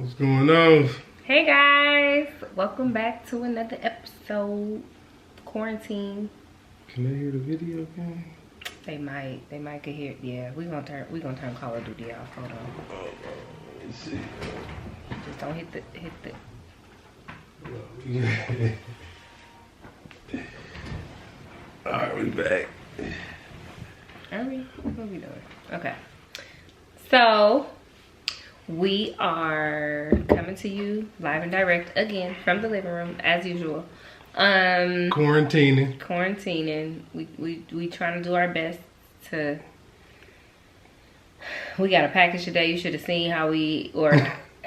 What's going on? Hey guys, welcome back to another episode. Quarantine. Can they hear the video game? They might could hear. Yeah, we gonna turn Call of Duty off. Hold on. Let's see. Just don't hit the. All right, we back. Are we? What are we doing? Okay. So we are coming to you live and direct again from the living room as usual. Quarantining. We trying to do our best to. We got a package today. You should have seen how we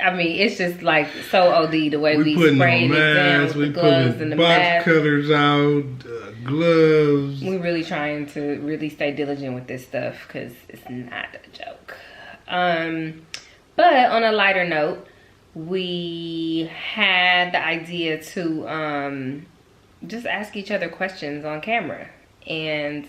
I mean, it's just like so OD the way we sprayed it down with the gloves and the mask. Box cutters out, gloves. We're really trying to really stay diligent with this stuff because it's not a joke. But on a lighter note, we had the idea to just ask each other questions on camera. And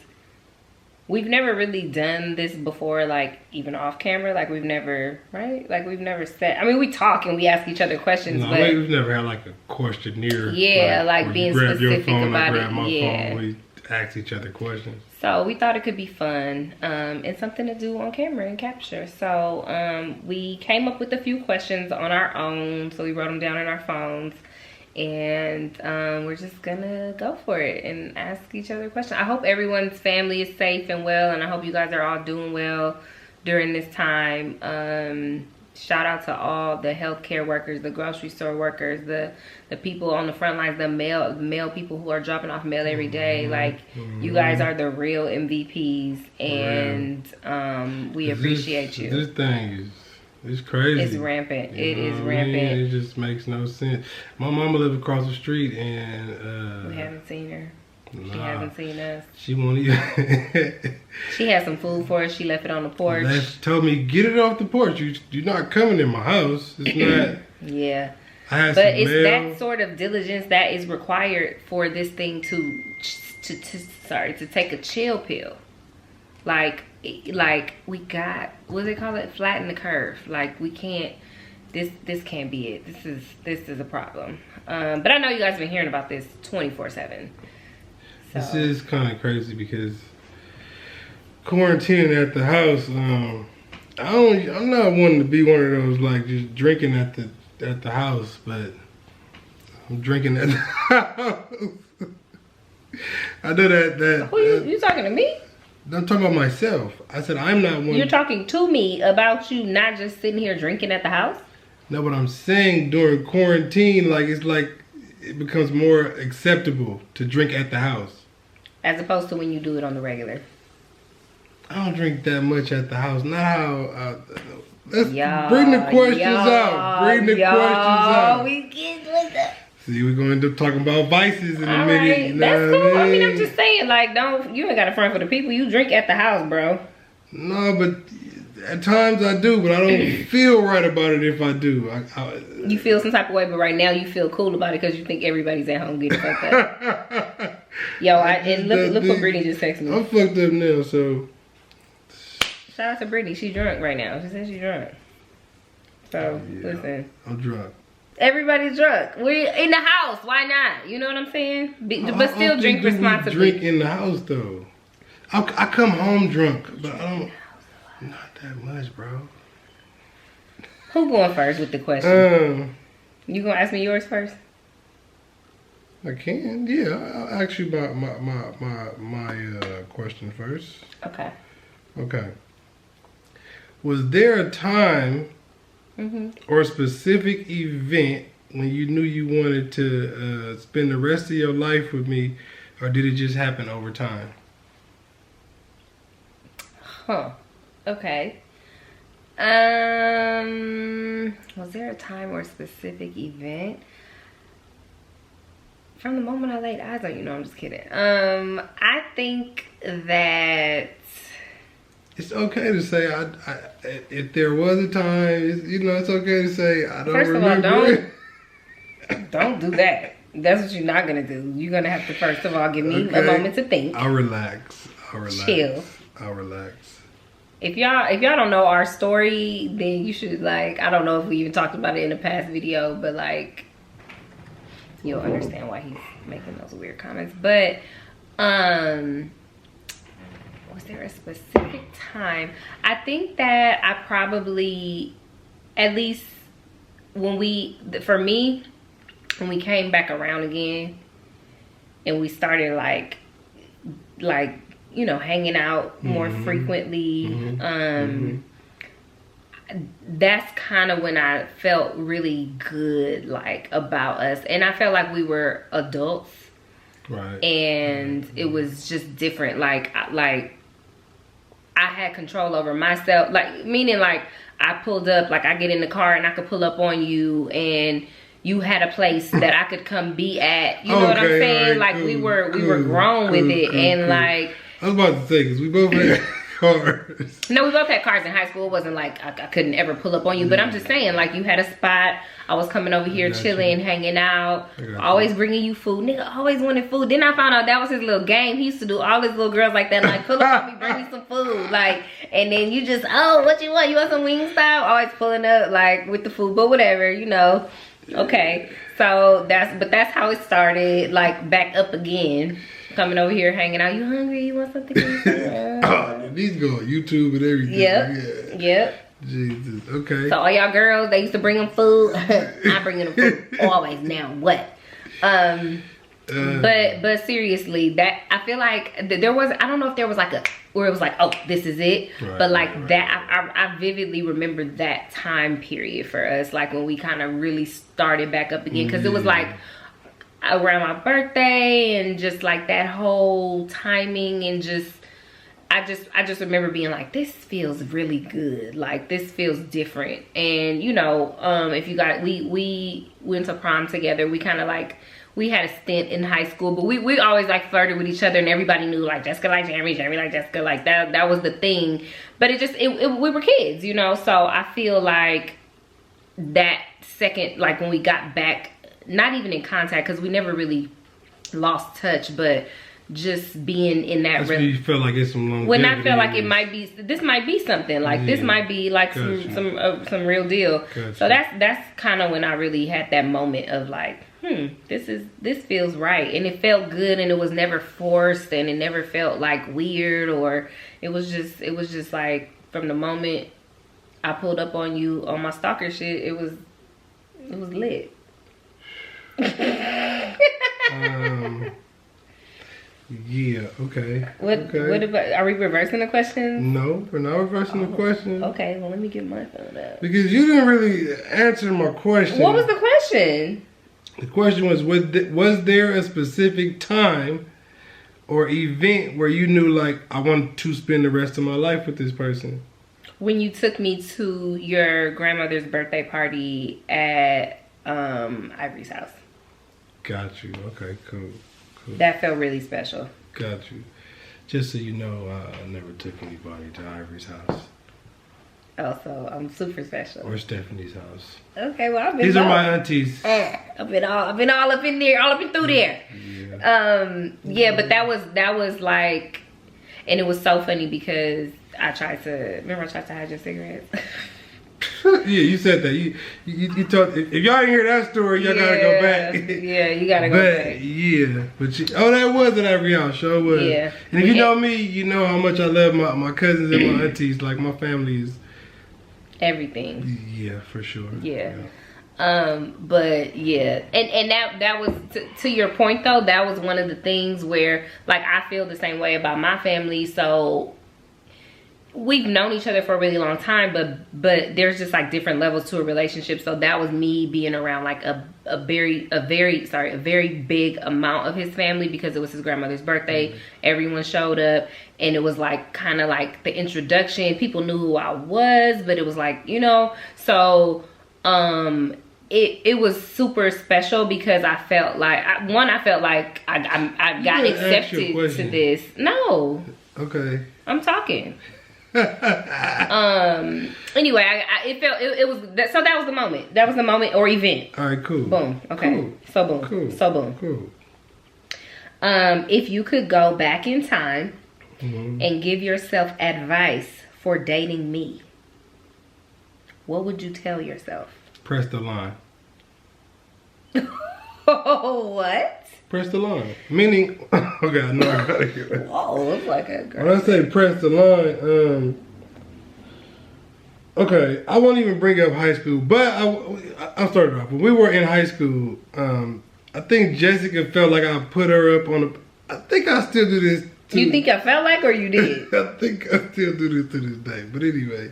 we've never really done this before, like even off camera. Like we've never, right? Like we've never said, I mean, we talk and we ask each other questions. No, but we've never had like a questionnaire. Yeah, like being specific about it. Yeah. Phone, we ask each other questions. So we thought it could be fun and something to do on camera and capture. So we came up with a few questions on our own. So we wrote them down in our phones. And we're just gonna go for it and ask each other questions. I hope everyone's family is safe and well, and I hope you guys are all doing well during this time. Shout out to all the healthcare workers, the grocery store workers, the people on the front lines, the mail people who are dropping off mail every day. Like you guys are the real MVPs, and we appreciate you. This thing it's crazy. It's rampant. It is rampant. rampant. It just makes no sense. My mama lives across the street, and we haven't seen her. Nah, she hasn't seen us. She won't even. She had some food for us. She left it on the porch. She told me, get it off the porch. You're not coming in my house. It's not. Yeah. But it's that sort of diligence that is required for this thing to take a chill pill. Like we got, what do they call it? Flatten the curve. Like we can't, this can't be it. This is a problem. But I know you guys have been hearing about this 24/7. So. This is kind of crazy because quarantining at the house, I'm not wanting to be one of those like just drinking at the house, but I'm drinking at the house. I know that. Who you talking to me? I'm talking about myself. I said I'm not one. You're talking to me about you not just sitting here drinking at the house? No, but I'm saying during quarantine, like it's like it becomes more acceptable to drink at the house. As opposed to when you do it on the regular. I don't drink that much at the house. Not how. Let's bring the questions out. Bring the questions out. We get with that. See, we're going to end up talking about vices in a minute. Right. You know That's what cool. I mean? I'm just saying, like, you ain't got a front for the people. You drink at the house, bro. No, but at times I do, but I don't feel right about it if I do. You feel some type of way, but right now you feel cool about it because you think everybody's at home getting fucked up. Yo, look what Brittany just texted me. I'm fucked up now, so. Shout out to Brittany. She's drunk right now. She said she's drunk. So, yeah, listen. I'm drunk. Everybody's drunk. We're in the house. Why not? You know what I'm saying? But still drink responsibly. Drink in the house, though. I come home drunk, but I don't. Not that much, bro. Who going first with the question? You gonna ask me yours first? I can, yeah. I'll ask you about my question first. Okay. Okay. Was there a time or a specific event when you knew you wanted to spend the rest of your life with me, or did it just happen over time? Huh. Okay. Was there a time or a specific event? From the moment I laid eyes on you, no, I'm just kidding. I think that it's okay to say if there was a time, it's okay to say I don't remember. First of all, don't do that. That's what you're not gonna do. You're gonna have to first of all give me a moment to think. I'll relax. Chill. I'll relax. if y'all don't know our story, then you should, like, I don't know if we even talked about it in a past video, but like you'll understand why he's making those weird comments. But was there a specific time? I think that I probably, at least for me, when we came back around again and we started like you know, hanging out more frequently, that's kind of when I felt really good, like, about us, and I felt like we were adults, right? And it was just different. Like I had control over myself, like, meaning like I pulled up, like I get in the car and I could pull up on you, and you had a place that I could come be at. You know what I'm saying? Right, like, we were grown with it, and like, I was about to say, because we both had cars. No, we both had cars in high school. It wasn't like I couldn't ever pull up on you, but I'm just saying, like, you had a spot. I was coming over here chilling, hanging out, always bringing you food. Nigga always wanted food. Then I found out that was his little game. He used to do all his little girls like that, like, pull up on me, bring me some food, like, and then you just, oh, what you want? You want some Wingstop? Always pulling up, like, with the food, but whatever, you know. Okay, so that's how it started, like, back up again. Coming over here, hanging out. You hungry? You want something? These go on YouTube and everything. Yep. Yep. Jesus. Okay. So all y'all girls, they used to bring them food. I bring them food always. Now what? But seriously, that I feel like there was, I don't know if there was like a where it was like, oh, this is it. Right, but like that, I vividly remember that time period for us, like when we kind of really started back up again, because it was like around my birthday, and just like that whole timing, and just I just remember being like, this feels really good, like this feels different. And you know, if you got, we went to prom together. We kind of like, we had a stint in high school, but we always like flirted with each other, and everybody knew like Jessica like Jeremy, Jeremy like Jessica, like that was the thing. But we were kids, you know. So I feel like that second, like when we got back, not even in contact, because we never really lost touch, but just being in that you felt like it's some longevity. When I felt like this might be something, like this might be like some real deal. So that's kind of when I really had that moment of like, this feels right, and it felt good, and it was never forced, and it never felt like weird, or it was just like, from the moment I pulled up on you on my stalker shit, it was lit. Yeah, okay. What about, are we reversing the question? No, we're not reversing the question. Okay, well, let me get my phone up. Because you didn't really answer my question. What was the question? The question was there a specific time or event where you knew, like, I want to spend the rest of my life with this person? When you took me to your grandmother's birthday party at Ivory's house. Got you. Okay, cool. That felt really special. Got you. Just so you know, I never took anybody to Ivory's house. Oh, so I'm super special. Or Stephanie's house. Okay, well, I've been. These are my aunties. I've been all up in there, all up and through there. Yeah. But that was like, and it was so funny because I tried to hide your cigarettes. Yeah, you said that. You told, if y'all didn't hear that story, y'all gotta go back. Yeah, you gotta go back. Yeah, but that was an Ivory house, sure was. Yeah. And if you know me, you know how much I love my cousins and my aunties. Like, my family is everything. Yeah, for sure. Yeah. But yeah, and that was to your point though. That was one of the things where, like, I feel the same way about my family. So we've known each other for a really long time, but there's just like different levels to a relationship. So that was me being around like a very big amount of his family, because it was his grandmother's birthday. Everyone showed up, and it was like kind of like the introduction. People knew who I was, but it was like, you know, so it was super special because I felt like I got accepted to this. No. Okay. I'm talking. Anyway, it was so that was the moment. That was the moment or event. All right, cool. Boom. Okay. Cool. So boom. Cool. So boom. Cool. If you could go back in time and give yourself advice for dating me, what would you tell yourself? Press the line. What? Press the line. Meaning, okay, I know I gotta hear that. Whoa, it's like a girl. When I say press the line, okay, I won't even bring up high school, but I'll start it off. When we were in high school, I think Jessica felt like I put her up on I think I still do this. You think I felt like, or you did? I think I still do this to this day. But anyway,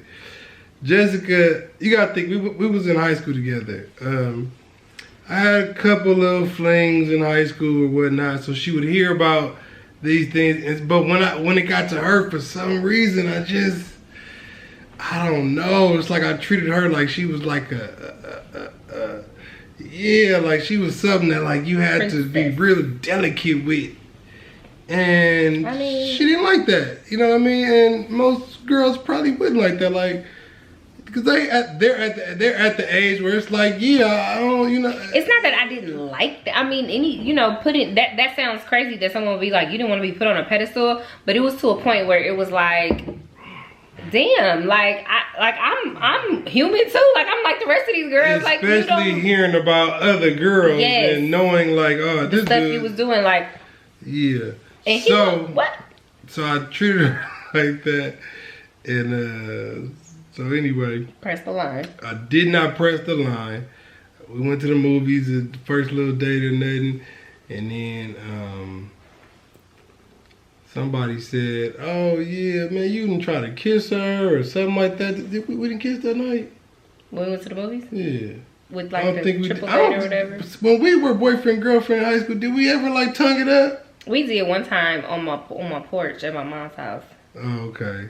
Jessica, you gotta think, we was in high school together. I had a couple of flings in high school or whatnot, so she would hear about these things. But when it got to her, for some reason, I don't know. It's like I treated her like she was like like she was something that like you had to be real delicate with. And she didn't like that. You know what I mean? And most girls probably wouldn't like that. Like, because they're at the age where it's like, yeah, I don't, you know. It's not that I didn't like that. I mean, putting that sounds crazy that someone would be like, you didn't want to be put on a pedestal, but it was to a point where it was like, damn, like I'm human too. Like I'm like the rest of these girls. Especially hearing about other girls and knowing like, oh, this stuff he was doing, like, yeah. And what? So I treated her like that, and so anyway, press the line. I did not press the line. We went to the movies, the first little date or nothing, and then somebody said, "Oh yeah, man, you didn't try to kiss her or something like that." We didn't kiss that night. When we went to the movies? Yeah. With like the triple date or whatever. When we were boyfriend girlfriend in high school, did we ever like tongue it up? We did one time on my porch at my mom's house. Oh, okay.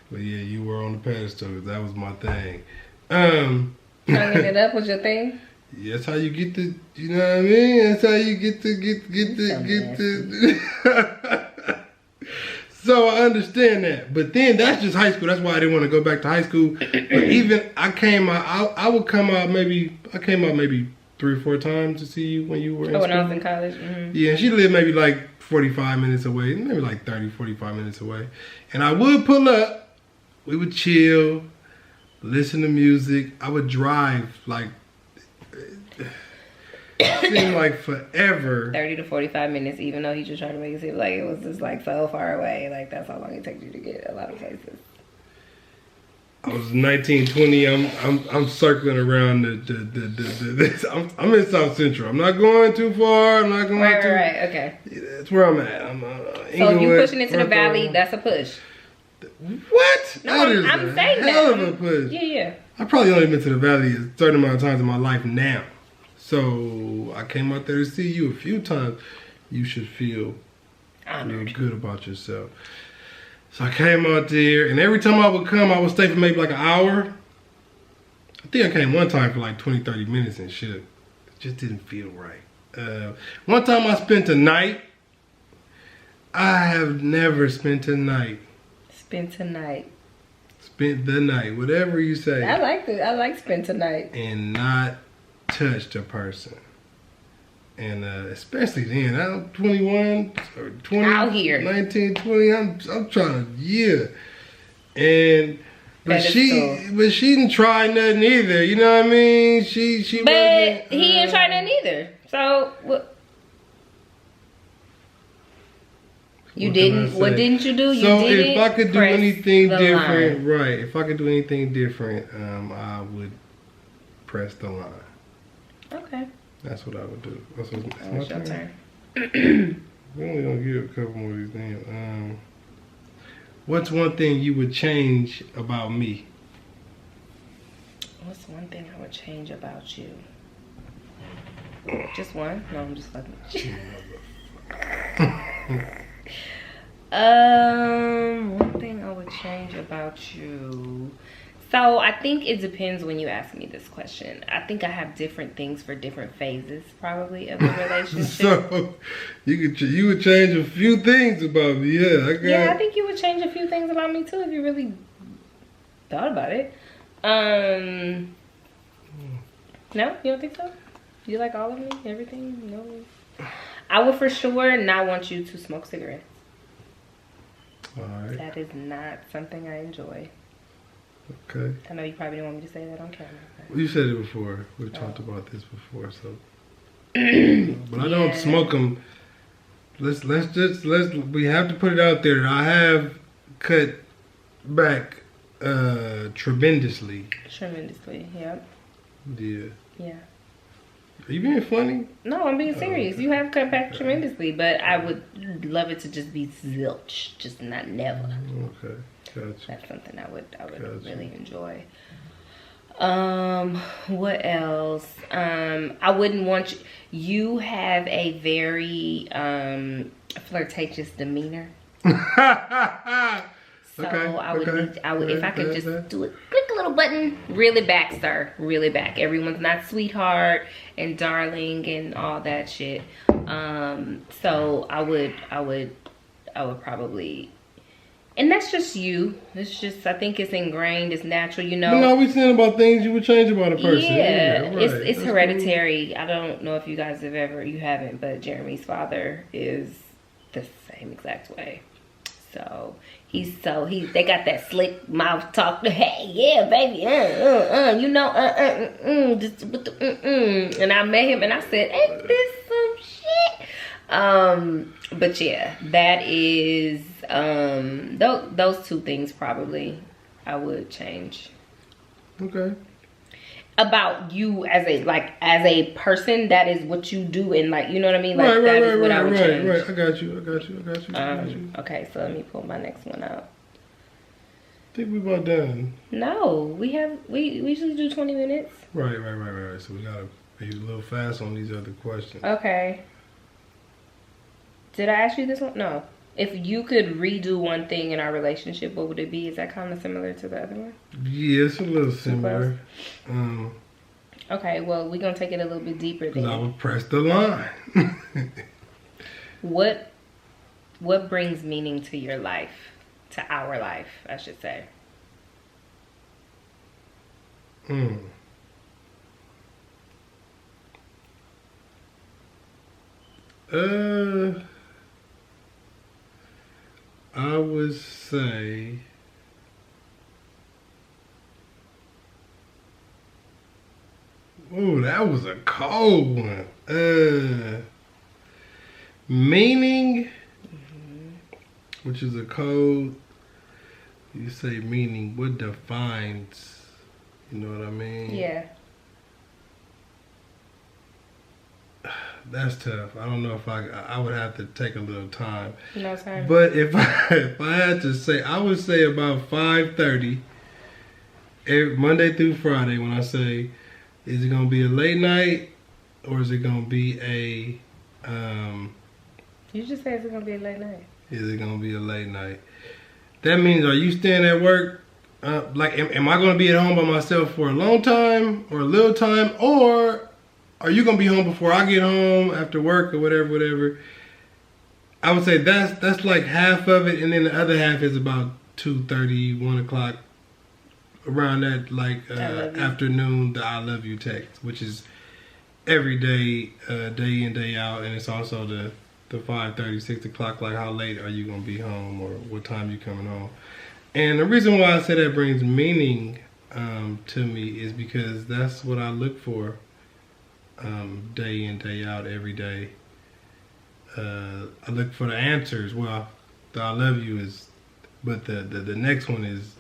But yeah, you were on the pedestal. That was my thing. Tonguing it up was your thing? Yeah, that's how you get the, you know what I mean? That's how you get the. So I understand that. But then that's just high school. That's why I didn't want to go back to high school. But even I came out, I came out maybe 3 or 4 times to see you when you were in school. When I was in college? Mm-hmm. Yeah, and she lived maybe like 45 minutes away, maybe like 30, 45 minutes away. And I would pull up, we would chill, listen to music. I would drive like, it seemed like forever. 30 to 45 minutes, even though he just tried to make it seem like it was just like so far away. Like that's how long it takes you to get a lot of places. I was 19, 20. I'm circling around I'm in South Central. I'm not going too far. I'm not going right, okay. That's where I'm at. I'm so if you're pushing into the valley, that's a push. What? No, I'm saying hell that. Of a push. Yeah. I probably only been to the valley a certain amount of times in my life now. So I came out there to see you a few times. You should feel honored, good about yourself. So I came out there, and every time I would come, I would stay for maybe like an hour. I think I came one time for like 20, 30 minutes and shit. It just didn't feel right. One time I spent a night. I have never spent a night. Spent a night. Spent the night, whatever you say. I like it. I like spent a night. And not touched a person. And especially then, I'm 21 or 20, out here. 19, 20. I'm trying to, yeah. And but she didn't try nothing either. You know what I mean? She but wasn't, he didn't try nothing either. So what? You didn't. What didn't you do? You so didn't. If I could do anything different, line. right? If I could do anything different, I would press the line. Okay. That's what I would do. That's your turn. We're only gonna give a couple more of these things. What's one thing you would change about me? What's one thing I would change about you? Just one? No, I'm just fucking. One thing I would change about you. So I think it depends when you ask me this question. I think I have different things for different phases, probably, of the relationship. So you would change a few things about me, yeah. I think you would change a few things about me too if you really thought about it. No, you don't think so? You like all of me, everything? No. I would for sure not want you to smoke cigarettes. All right. That is not something I enjoy. Okay. I know you probably didn't want me to say that on camera. Well, you said it before. We've talked about this before, so. But I don't smoke them. Let's we have to put it out there. I have cut back tremendously. Tremendously, yep. Yeah. Yeah. Are you being funny? No, I'm being serious. Okay. You have cut back tremendously, but I would love it to just be zilch, just not never. Okay. Gotcha. That's something I would Gotcha. really enjoy. What else? I wouldn't want you have a very flirtatious demeanor. So Okay, I would okay. need, I would if I could just Good. do it, click a little button, really back, sir, really back. Everyone's not sweetheart and darling and all that shit. So I would probably, and that's just you. It's just, I think it's ingrained, it's natural, you know. But no, we saying about things you would change about a person. Yeah, right. it's That's hereditary. I don't know if you guys you haven't, but Jeremy's father is the same exact way. So they got that slick mouth talk. Hey, yeah, baby, you know, just with the, and I met him and I said, ain't this some shit? But yeah, that is, those two things probably I would change. Okay. About you as a person, that is what you do, and like, you know what I mean, like Right. that is what I would change. Right. I got you. Okay, so let me pull my next one out. I think we about done. No, we usually do 20 minutes. Right. So we gotta be a little fast on these other questions. Okay. Did I ask you this one? No. If you could redo one thing in our relationship, what would it be? Is that kind of similar to the other one? Yeah, it's a little similar. Okay, well, we're going to take it a little bit deeper Because I then. would press the line. What brings meaning to your life? To our life, I should say. I would say oh, that was a cold one. Meaning, which is a code. You say meaning, what defines, you know what I mean? Yeah. That's tough. I don't know if I would have to take a little time. No time. But if I had to say, I would say about 5:30 Monday through Friday. When I say, is it gonna be a late night or is it gonna be a You just said it's going to be a late night. Is it gonna be a late night? That means, are you staying at work? Like, am I gonna be at home by myself for a long time or a little time, or are you gonna be home before I get home after work or whatever? I would say that's like half of it, and then the other half is about 2:30, 1 o'clock, around that, like afternoon, the I love you text, which is every day, day in, day out, and it's also the 5:30, 6 o'clock, like how late are you gonna be home or what time you coming home. And the reason why I say that brings meaning to me is because that's what I look for day in, day out, every day. I look for the answers. Well, the I love you is, but the next one is,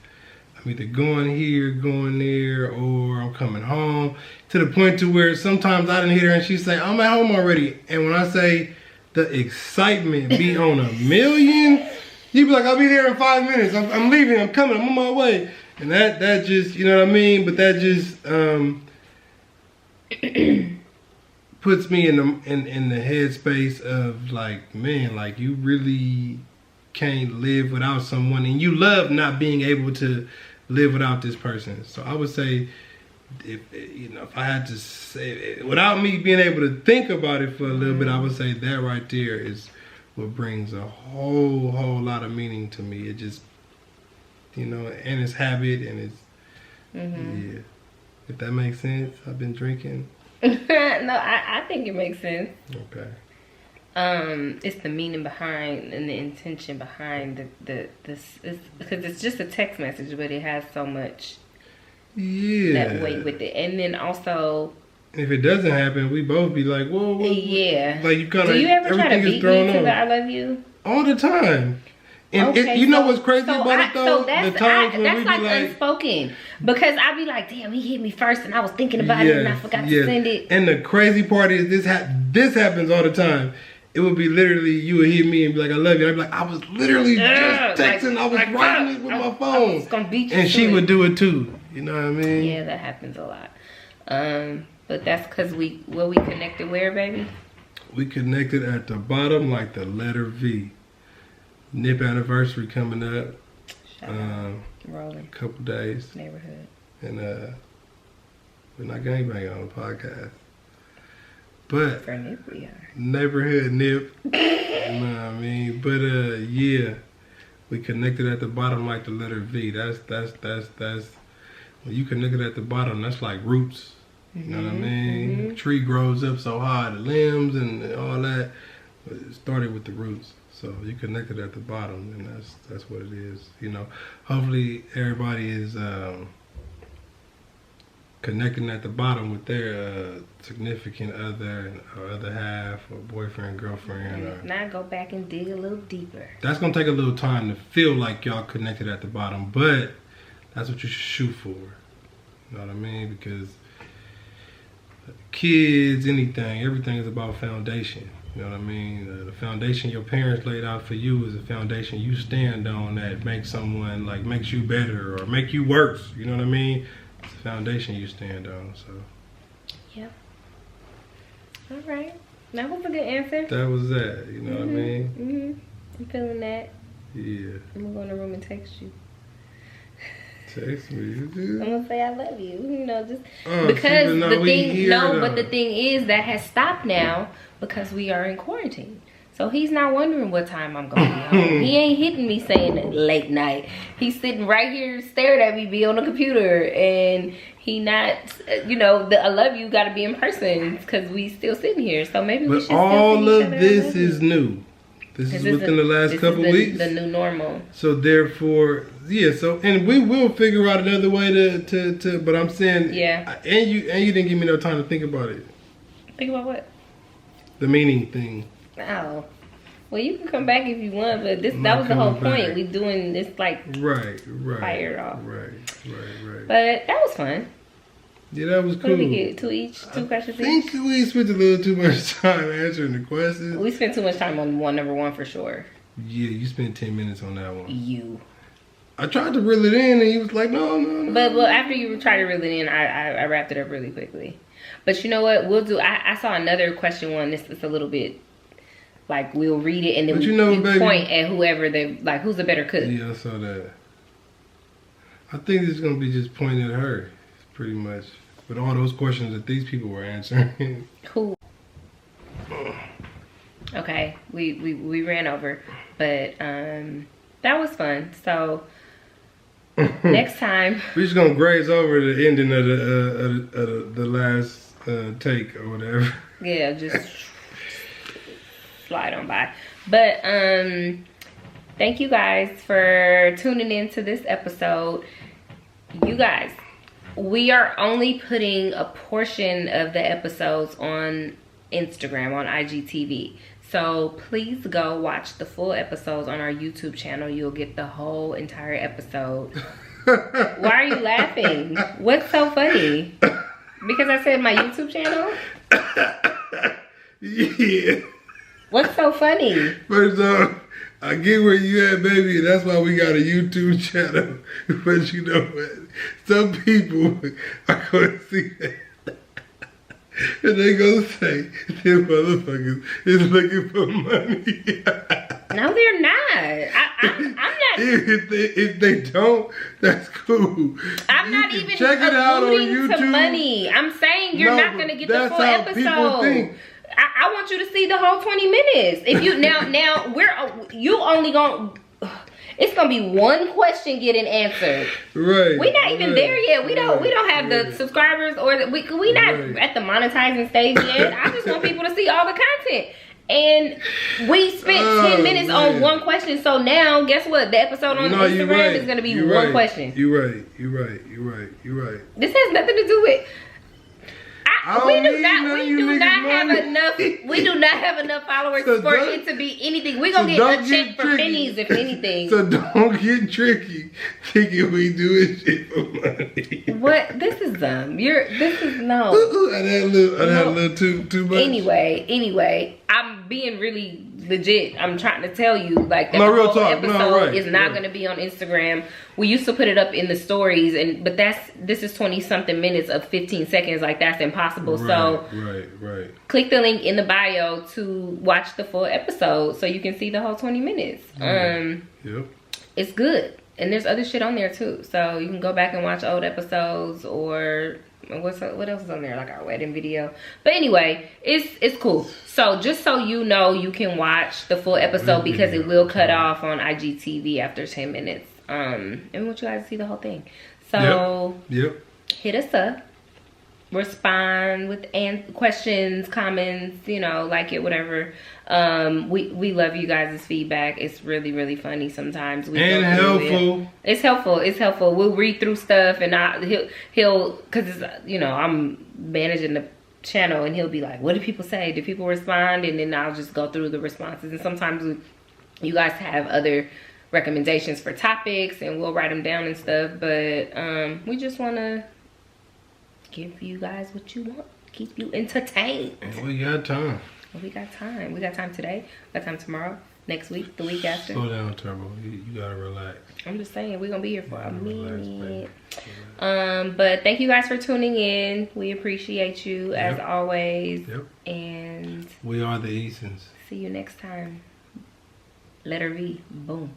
I'm either going here, going there, or I'm coming home, to the point to where sometimes I didn't hit her and she say, I'm at home already. And when I say the excitement be on a million, you be like, I'll be there in 5 minutes. I'm leaving, I'm coming, I'm on my way. And that just, you know what I mean? But that just puts me in the headspace of like, man, like you really can't live without someone, and you love not being able to live without this person. So I would say, if I had to say, without me being able to think about it for a little bit, I would say that right there is what brings a whole lot of meaning to me. It just, and it's habit, and it's, yeah. If that makes sense, I've been drinking. No, I think it makes sense. Okay. it's the meaning behind and the intention behind this, because it's just a text message, but it has so much that weight with it. And then also, if it doesn't happen, we both be like, whoa, yeah. Like you kind of, do you ever try to beat me to the I love you? All the time. And okay, you know what's crazy about it though? So that's, the times when that's we like be like unspoken. Because I be like, damn, he hit me first and I was thinking about it and I forgot to send it. And the crazy part is this happens all the time. It would be literally, you would hit me and be like, I love you. I'd be like, I was literally just texting. I was writing it with my phone. I was gonna beat you and she would do it too. You know what I mean? Yeah, that happens a lot. But that's because we connected where, baby? We connected at the bottom like the letter V. Nip anniversary coming up. Rolling. Couple days. Neighborhood. And we're not gangbanging on the podcast. But for Nip we are. Neighborhood Nip. You know what I mean? But yeah. We connected at the bottom like the letter V. That's when you connected at the bottom, that's like roots. You know what I mean? Tree grows up so high, the limbs and all that. But it started with the roots. So you connected at the bottom, and that's what it is. You know, hopefully everybody is connecting at the bottom with their significant other, or other half, or boyfriend, girlfriend. If not, go back and dig a little deeper. That's gonna take a little time to feel like y'all connected at the bottom, but that's what you should shoot for. You know what I mean? Because kids, everything is about foundation. You know what I mean? The foundation your parents laid out for you is a foundation you stand on that makes you better or make you worse. You know what I mean? It's a foundation you stand on, so. Yep. All right. That was a good answer. That was that, you know what I mean? I'm feeling that. Yeah. I'm gonna go in the room and text you. Text me, you do? I'm gonna say I love you. You know, just because the thing is that has stopped now because we are in quarantine. So he's not wondering what time I'm gonna be home. He ain't hitting me saying it late night. He's sitting right here staring at me, be on the computer, and he not, you know, the I love you gotta be in person because we still sitting here. So maybe we should still all of this is new. This is within the last couple weeks. The new normal. So therefore, yeah. So and we will figure out another way to. But I'm saying, yeah. And you didn't give me no time to think about it. Think about what? The meaning thing. Oh, well, you can come back if you want, but that was the whole point. We doing this like fire off. Right. But that was fun. Yeah, that was cool. What did we get? Two questions each? I think we spent a little too much time answering the questions. We spent too much time on number one for sure. Yeah, you spent 10 minutes on that one. I tried to reel it in, and he was like, no. But well, after you tried to reel it in, I wrapped it up really quickly. But you know what? We'll do. I saw another question one. This is a little bit like we'll read it and then we point at whoever who's a better cook. Yeah, I saw that. I think it's gonna be just pointing at her, pretty much, with all those questions that these people were answering. Cool. Okay, we ran over, but that was fun. So next time we're just gonna graze over the ending of the last take or whatever. Yeah, just slide on by. But thank you guys for tuning in to this episode. You guys, we are only putting a portion of the episodes on Instagram, on IGTV. So please go watch the full episodes on our YouTube channel. You'll get the whole entire episode. Why are you laughing? What's so funny? Because I said my YouTube channel? Yeah. What's so funny? First off, I get where you at, baby. That's why we got a YouTube channel. But you know what? Some people are going to see that. And they gonna say, them motherfuckers is looking for money. No, they're not. I'm not. If they don't, that's cool. I'm not even check it out on YouTube. To money. I'm saying you're not gonna get the full episode. I want you to see the whole 20 minutes. If you now you only gonna. It's gonna be one question getting answered. Right. We're not even there yet. We don't have the subscribers or we not at the monetizing stage yet. I just want people to see all the content. And we spent 10 minutes on man. one question. So now, guess what? The episode on Instagram is going to be one question. You're right. This has nothing to do with... we do not have enough followers for it to be anything. We're going to get a check for pennies, if anything. So don't get tricky thinking we doing shit for money. What? This is dumb. This is no. I had a little too much. Anyway, I'm being really legit. I'm trying to tell you, like, that no, the real whole talk. episode is not going to be on Instagram. We used to put it up in the stories, but this is 20 something minutes of 15 seconds. Like, that's impossible. Right. Click the link in the bio to watch the full episode so you can see the whole 20 minutes. Yep. It's good. And there's other shit on there too. So you can go back and watch old episodes, or what else is on there, like our wedding video. But anyway, it's cool. So just so you know, you can watch the full episode because it will cut off on IGTV after 10 minutes. And we want you guys to see the whole thing. So Yep. Hit us up. Respond with questions, comments, like it, whatever. We love you guys' feedback. It's really, really funny sometimes. And helpful. It's helpful. We'll read through stuff, and he'll because it's I'm managing the channel, and he'll be like, what do people say? Do people respond? And then I'll just go through the responses. And sometimes you guys have other recommendations for topics, and we'll write them down and stuff. But we just want to give you guys what you want, keep you entertained. And we got time. We got time. We got time today. We got time tomorrow, next week, the week after. Slow down, Turbo. You gotta relax. I'm just saying, we're gonna be here for a minute. But thank you guys for tuning in. We appreciate you as always. Yep. And we are the Easons. see you next time. Letter V. Boom.